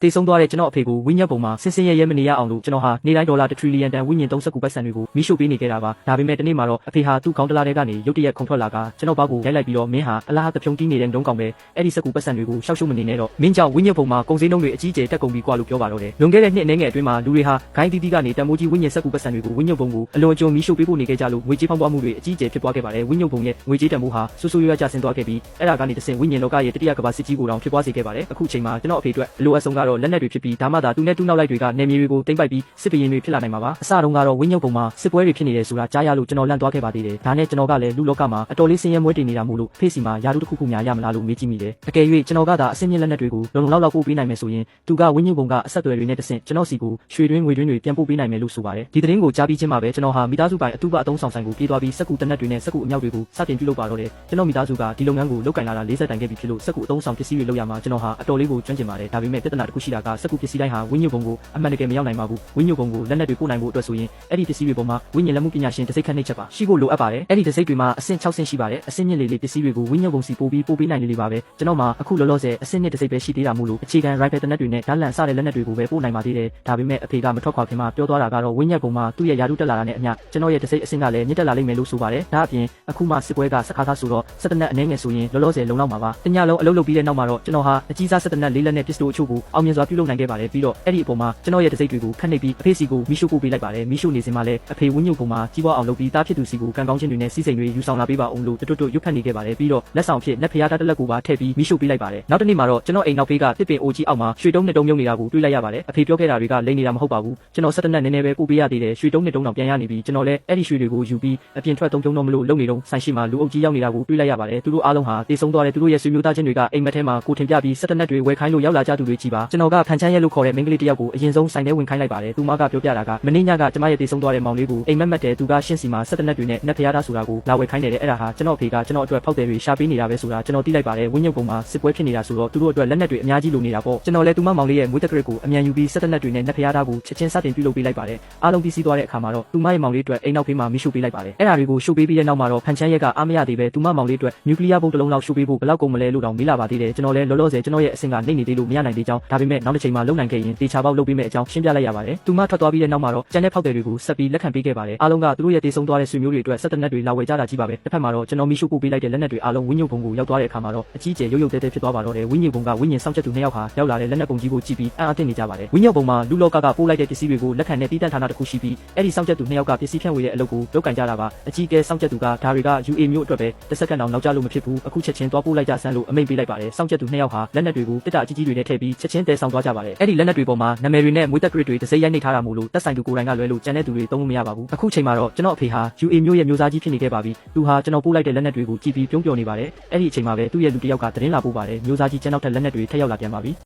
တေဆုံးသွားတဲ့ကျွန်တော်အဖေကိုဝိညာဉ်ပုံမှာဆင်းဆင်းရဲရဲမနေရအောင်လို့ကျွန်တော်ဟာနေတိုင်းဒေါ်လာ1 trillion တန်ဝိညာဉ်39ပတ်စံတွေကိုမိရှုပေးနေခဲ့တာပါဒါပေမဲ့တနေ့မှာတော့အဖေဟာသူ့ခေါင်းတလားထဲကနေရုတ်တရက်ခုန်ထွက်လာကကျွန်တော်ဘောက်ကိုရိုက်လိုက်ပြီးတော့မင်းဟာအလားတဖြုံတီးနေတဲ့တုံးကောင်ပဲအဲ့ဒီ19ပတ်စံတွေကိုရှောက်ရှုံမနေနဲ့တော့မင်းကြောင့်ဝိညာဉ်ပုံမှာကုန်စည်နှုန်းတွေအကြီးအကျယ်တက်ကုန်ပြီးကွာလို့ပြောပါတော့တယ်လွန်ခဲ့တဲ့နှစ်အနည်းငယ်အတွင်းမှာလူတွေဟာဂိုင်းတီးတီးကနေတန်မိုးကြီးဝိညာဉ်19ပတ်စံတွေကိုဝိညာဉ်ပုံကိုအလွန်အကျွံမိရှုပေးဖို့နေခဲ့ကြလို့ငွေကြေးဖောင်းပွားမှုတွေအကြီးအကျယ်ဖြစ်ပွားခဲ့ပါတယ်ဝိညာဉ်ပုံရဲ့ငွေကြေးတန်ဖိုးဟာဆူဆူရွရွကျဆင်းသွားခဲ့ပြီးအဲ့ဒါကနေတဆင့်ဝိညာဉ်လောကရဲ့တတိယကမ္ဘာစစ်ကြီးကိုတောင်ဖြစ်ပွားစေခဲ့ပါတယ်အခုချိန်မှာကျွန်တော်အဖေအတွက်အလိုအဆုံးကတော့လက်နက်တွေဖြစ်ပြီးဒါမှသာသူနဲ့တူနောက်လိုက်တွေကနေမြေတွေကိုတိမ့်ပိုက်ပြီးစစ်ပရင်တွေဖြစ်လာနိုင်မှာပါအစတုန်းကတော့ဝိညာဉ်ပုံမှာစစ်ပွဲတွေဖြစ်နေတယ်ဆိုတာကြားရလို့ကျွန်တော်လန့်သွားခဲ့ပါသေးတယ်ဒါနဲ့ကျွန်တော်ကလည်းလူလောကမှာအတော်လေးဆင်းရဲမွဲတေနေတာမို့လို့ဖေ့စီမှာယာတုတစ်ခုခုများရမလားလို့မေးကြည့်မိတယ်အကယ်၍ကျွန်တော်ကသာအစင်းမြင့်လက်နက်တွေကိုလုံလောက်ပို့ပေးနိုင်မယ်ဆိုရင်သူကဝိညာဉ်ပုံကအဆက်အသွယ်တွေနဲ့တဆင့်ကျွန်တော်စီကိုရွှေတွင်းငွေတွင်းတွေပြန်ပို့ပေးနိုင်မယ်လို့ဆိုပါတယ်ဒီသတင်းကိုကြားပြီးချင်းမှာပဲကျွန်တော်ဟာမိသားစုပိုင်အတူပအသုံးဆောင်ဆိုင်ကိုပြေးသွားပြီးစက်ကူတနက်တွေနဲ့စက်ကူအမြောက်တွေကိုစတင်ပြုလုပ်ပါတော့တယ်ကျွန်တော်မိသားစုကဒီလုပ်ငန်းကိုလုပ်ကင်လာတာ40တိုင်ခဲ့ပြီဖြစ်လို့စက်ကူအသုံးဆောင်ပစ္စည်းတွေလုပ်ရမှာကျွန်တော်ဟာအတော်လေးကိုကျွမ်းကျင်ပါတယ်ဒါပေမဲ့ပြဿနာတစ်ခုရှိတာကစက်ကူပစ္စည်းတိုင်းဟာဝိညာဉ်ပုံကိုအမှန်တကယ်မရောက်နိုင်ပါဘူးဝိညာဉ်ပုံကိုလက်နက်တွေပို့နိုင်ဖို့အတွက်ဆိုရင်အဲ့ဒီပစ္စည်းတွေပေါ်မှာဝိညာဉ်လက်မှုပညာရှင်တစ်စိတ်ခန့်နှိပ်ချက်ပါရှိဖို့လိုအပ်ပါတယ်အဲ့ဒီတစ်စိတ်တွေမှာအဆင့်6ဆင့်ရှိပါတယ်အဆင့်မြင့်လေးပစ္စည်းတွေကိုဝိညာဉ်ပုံစီပို့ပေးနိုင်လေးပါပဲကျွန်တော်မှာအခုလောလောဆယ်အဆင့်2တစ်စိတ်ပဲရှိသေးတာမို့လို့အခြေခံ rifle တနက်တွေနဲ့ဓာတ်လန့်စတဲ့လက်နက်တွေကိုပဲပို့နိုင်ပါသေးတယ်ဒါပေမဲ့အဖေကမထွက်ခွာခင်မှာပြောသွားတာကတော့ဝိညာဉ်ပုံမှာသူ့ရဲ့ယာတုတက်လာတာနဲ့အမျှကျွန်တော်ရဲ့တစ်စိတ်အဆင့်ကလည်းမြင့်တက်လာလိမ့်မယ်လို့ဆိုပါတယ်ဒါအပြင်အခုမှစစ်ပွဲကစခါသားဆိုတော့စက်တနက်အနည်းငယ်ဆိုရင်လောလောဆယ်လုံလောက်မှာပါတညလုံးအလုပ်လုပ်ပြီးတဲ့နောက်မှာတော့ကျွန်တော်ဟာအကြီးစားစက်တနက်၄လက်နဲ့ပစ္စတိုအချို့ကိုအောင်မြင်စွာပြုလုပ်နိုင်ခဲ့ပါတယ်ပြီးတော့အဲ့ဒီအပေါ်မှာကျွန်တော်ရဲ့တစ်စိတ်တွေကိုခတ်နှိပ်ပြီးအဖေစီကိုမိရှုပို့ပေးလိုက်ပါတယ်မိရှုနေစင်မှာလည်းအဖေဝင်းညုပ်ပုံမှာကြီးပွားအောင်လုပ်ပြီးတားဖြစ်သူစီကိုကံကောင်းခြင်းတွေနဲ့စီးစိမ်တွေယူဆောင်လာပေးပါအောင်လို့တွတ်ရွတ်ဖတ်နေခဲ့ပါတယ်ပြီးတော့လက်ဆောင်ဖြစ်လက်ဖျားသားတစ်လက်ကိုပါထည့်ပြီးမိရှုပေးလိုက်ပါတယ်နောက်တစ်နေ့မှာတော့ကျွန်တော်အိမ်နောက်ဖေးကတစ်ပင်အိုကြီးအောက်မှာရွှေတုံးနဲ့တုံးမြုပ်နေတာကိုတွေ့လိုက်ရပါတယ်အဖေပြောခဲ့တာတွေကလိမ့်နေတာမဟုတ်ပါဘူးကျွန်တော်စက်တနက်နည်းနည်းပဲပို့ပေးရသေးတယ်ရွှေတုံးနဲ့တုံးတော့ပြန်ရနေပြီကျွန်တော်လည်းအဲ့ဒီရွှေတွေကိုယူပြီးအပြင်ထွက်တုံးတုံးတော့မလို့လုံနေတော့ဆိုင်ရှိမှာလူအုပ်ကြီးရောက်နေတာကိုတွေ့လိုက်ရပါတယ်သူတို့အားလုံးဟာတေဆုံးသွားတဲ့သူတို့ရဲ့ဆွေမျိုးသားချင်းတွေကအိမ်မက်ထဲမှာကိုထင်ပြပြီးစက်တနက်တွေဝယ်ခိုင်းလို့ရောက်လာကြသူတွေကြီးပါကျွန်တော်ကဖန်ချမ်းရဲလို့ခေါ်တဲ့မိန်းကလေးတစ်ယောက်ကိုအရင်ဆုံးဆိုင်ထဲဝင်ခိုင်းလိုက်ပါတယ်သူမကပြောပြတာကမင်းညကကျမရဲ့တေဆုံးသွားတဲ့မောင်လေးကိုအိမ်မက်တဲ့သူကရှင်းစီမှာစက်တနက်တွေနဲ့နက်ဖျားသားဆိုတာကိုလာဝယ်ခိုင်းတယ်အဲ့ဒါဟာကျွန်တော်ဖေကကျွန်တော်အတွက်ဖောက်တယ်တွေရှာပေးနေတာပဲဆိုတာကျွန်တော်သိလိုက်ပါတယ်ဝင်းညုပ်ပုံမှာစစ်ပွဲဖြစ်နေတာဆိုတော့သူတို့အတွက်လက်နက်တွေအများကြီးလိုနေတာပေါ့ကျွန်တော်လည်းသူမမောင်လေးရဲ့မွေးတက်ကရစ်ကိုအမြန်ယူပြီးစက်တနက်တွေနဲ့နက်ဖျားသားကိုချက်ချင်းစတင်ပြုလုပ်ပေးလိုက်ပါတယ်အားလုံးပြီးစီးသွားတဲ့အခါမှာတော့သူမရဲ့မောင်လေးအတွက်အိမ်နောက်ဖေးမှာမိရှုပေးလိုက်ပါတယ်အဲ့ဒါတွေကိုရှုပေးပြီးတဲ့နောက်မှာတော့ဖန်ချမ်းရဲကအားမရသေးပဲသူမမောင်လေးအတွက်နျူကလ িয়ার ဘုံတစ်လုံးလောက်ရှုပေးဖို့ဘယ်လောက်ကုန်မလဲလို့တောင်မေးလာပါသေးတယ်ကျွန်တော်လည်းလောလောဆယ်ကျွန်တော်ရဲ့အဆင့်ကနှိမ့်နေသေးလို့မရနိုင်သေးကြောင်းဒါပေမဲ့နောက်တစ်ချိန်မှာလုံနိုင်ခဲ့ရင်တေချာပေါက်လုပ်ပေးမယ့်အကြောင်းရှင်းပြလိုက်ရပါတယ်သူမထွက်သွားပြီးတဲ့နောက်မှာတော့ကျန်တဲ့ဖောက်တယ်တွေကိုဆက်ပြီးလက်ခံပေးခဲ့ပါတယ်အားလုံးကသူတို့ရဲ့တေဆုံးသွားတဲ့ဆွေမျိုးတွေအတွက်စက်တနက်တွေလာဝယ်ကြတာကြီးပါပဲတစ်ဖက်မှာတော့ကျွန်တော်မိရှုပို့ပေးလိုက်တဲ့လက်နက်တွေအားလုံးဝင်းညုပ်ပုံကိုရောက်သွားတဲ့အခါမှာတော့အကြီးကျယ်ရုပ်ရုပ်တဲတဲဖြစ်သွားပါတော့တယ်ဝင်းညုပ်ပုံကဝင်းညင်စောင့်ချက်သူနှစ်ယောက်ဟာရောက်လာတဲ့လက်နက်ပုံကြီးကိုကြည့်ပြီးအံ့အားသင့်နေကြပါတယ်ဝင်းညုပ်ပုံမှာလူလောကပို့လိုက်တဲ့ပစ္စည်းတွေကိုလက်ခံတဲ့တီးတန့်ဌာနတစ်ခုရှိပြီးအဲ့ဒီစောင့်ချက်သူနှစ်ယောက်ကပစ္စည်းဖြန့်ဝေတဲ့အလုပ်ကိုလုပ်ကင်ကြတာပါအကြီးကျယ်စောင့်ချက်သူကဒါတွေက UA မျိုးအတွက်ပဲတစ်စက္ကန့်တောင်နောက်ကျလို့မဖြစ်ဘူးအခုချက်ချင်းသွားပို့လိုက်ကြဆန်းလို့အမိန့်ပေးလိုက်ပါတယ်စောင့်ချက်သူနှစ်ယောက်ဟာလက်နက်တွေကိုတစ်တအကြီးကြီးတွေနဲ့ထည့်ပြီးချက်ချင်းတည်ဆောင်သွားကြပါတယ်အဲ့ဒီလက်နက်တွေပေါ်မှာနာမည်တွေနဲ့မွေးတက်ကရစ်တွေတစ်စိမ့်ရိုက်နှိပ်ထားတာမို့လို့တက်ဆိုင်သူကိုယ်တိုင်ကလွဲလို့ကျန်တဲ့သူတွေသုံးလို့မရပါဘူးအခုချိန်မှာတော့ကျွန်တော်အဖေဟာ UA မျိုးရဲ့မျိုးစားကြီးဖြစ်နေခဲ့ပါပြီသူဟာကျွန်တော်ပို့လိုက်တဲ့လက်နက်တွေကိုကြည့်ပြီးပြုံးပျော်နေပါတယ်အဲ့ဒီအချိန်မှာပဲသူ့ရဲ့လူတစ်ယောက်ကသတင်းလာပို့ပါတယ်မျိုးစားကြီးကျန်နောက်ထပ်လက်နက်တွေထပ်ရောက်လာပြန်ပါပြီ